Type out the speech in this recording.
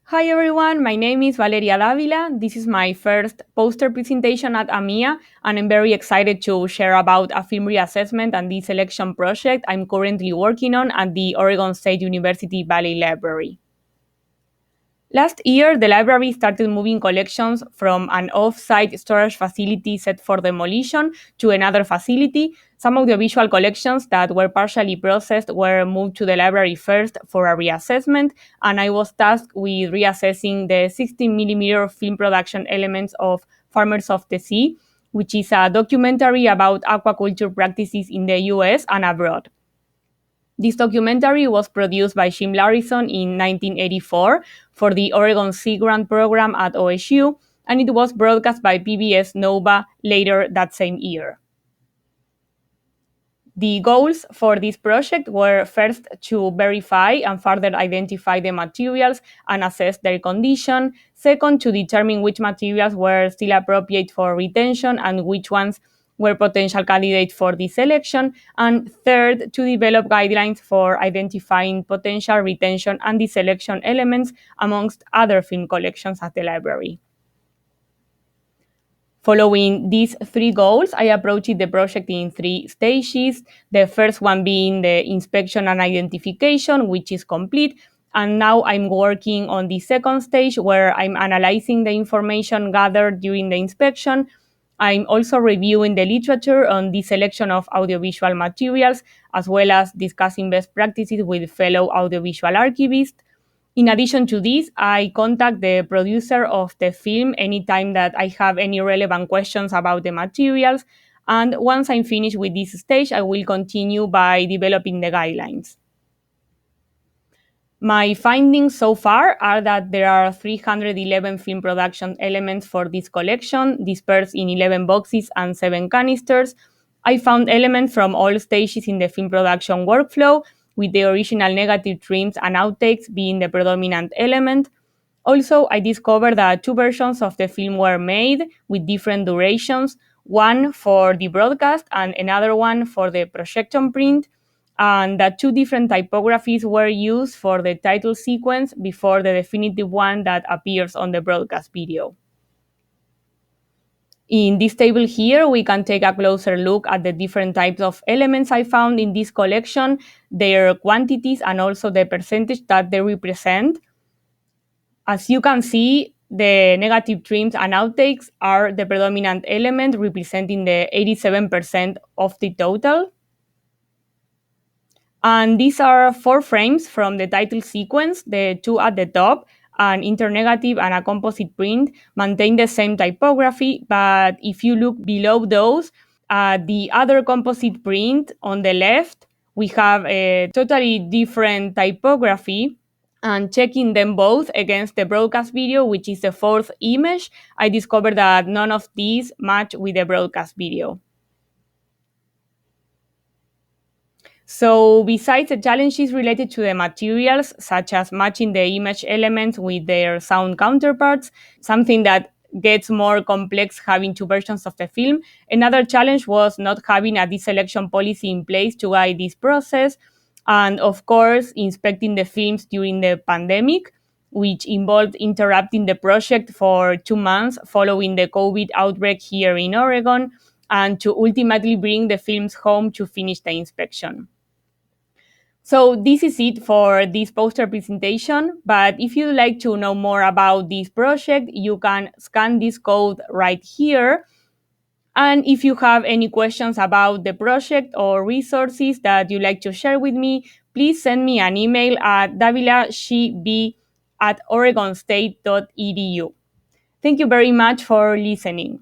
Hi everyone, my name is Valeria Davila. This is my first poster presentation at AMIA, and I'm very excited to share about a film reassessment and the selection project I'm currently working on at the Oregon State University Valley Library. Last year, the library started moving collections from an off-site storage facility set for demolition to another facility. Some audiovisual collections that were partially processed were moved to the library first for a reassessment, and I was tasked with reassessing the 16mm film production elements of Farmers of the Sea, which is a documentary about aquaculture practices in the US and abroad. This documentary was produced by Jim Larison in 1984 for the Oregon Sea Grant program at OSU, and it was broadcast by PBS Nova later that same year. The goals for this project were first to verify and further identify the materials and assess their condition. Second, to determine which materials were still appropriate for retention and which ones were potential candidates for this selection. And third, to develop guidelines for identifying potential retention and deselection elements amongst other film collections at the library. Following these three goals, I approached the project in three stages. The first one being the inspection and identification, which is complete. And now I'm working on the second stage where I'm analyzing the information gathered during the inspection. I'm also reviewing the literature on the selection of audiovisual materials, as well as discussing best practices with fellow audiovisual archivists. In addition to this, I contact the producer of the film anytime that I have any relevant questions about the materials. And once I'm finished with this stage, I will continue by developing the guidelines. My findings so far are that there are 311 film production elements for this collection, dispersed in 11 boxes and 7 canisters. I found elements from all stages in the film production workflow, with the original negative trims and outtakes being the predominant element. Also, I discovered that two versions of the film were made with different durations, one for the broadcast and another one for the projection print, and that two different typographies were used for the title sequence before the definitive one that appears on the broadcast video. In this table here, we can take a closer look at the different types of elements I found in this collection, their quantities, and also the percentage that they represent. As you can see, the negative trims and outtakes are the predominant element, representing the 87% of the total. And these are 4 frames from the title sequence. The two at the top, an internegative and a composite print, maintain the same typography, but if you look below those, the other composite print on the left, we have a totally different typography. And checking them both against the broadcast video, which is the fourth image, I discovered that none of these match with the broadcast video. So besides the challenges related to the materials, such as matching the image elements with their sound counterparts, something that gets more complex having two versions of the film, another challenge was not having a deselection policy in place to guide this process, and of course, inspecting the films during the pandemic, which involved interrupting the project for 2 months following the COVID outbreak here in Oregon, and to ultimately bring the films home to finish the inspection. So this is it for this poster presentation, but if you'd like to know more about this project, you can scan this code right here. And if you have any questions about the project or resources that you'd like to share with me, please send me an email at davilashb@oregonstate.edu. Thank you very much for listening.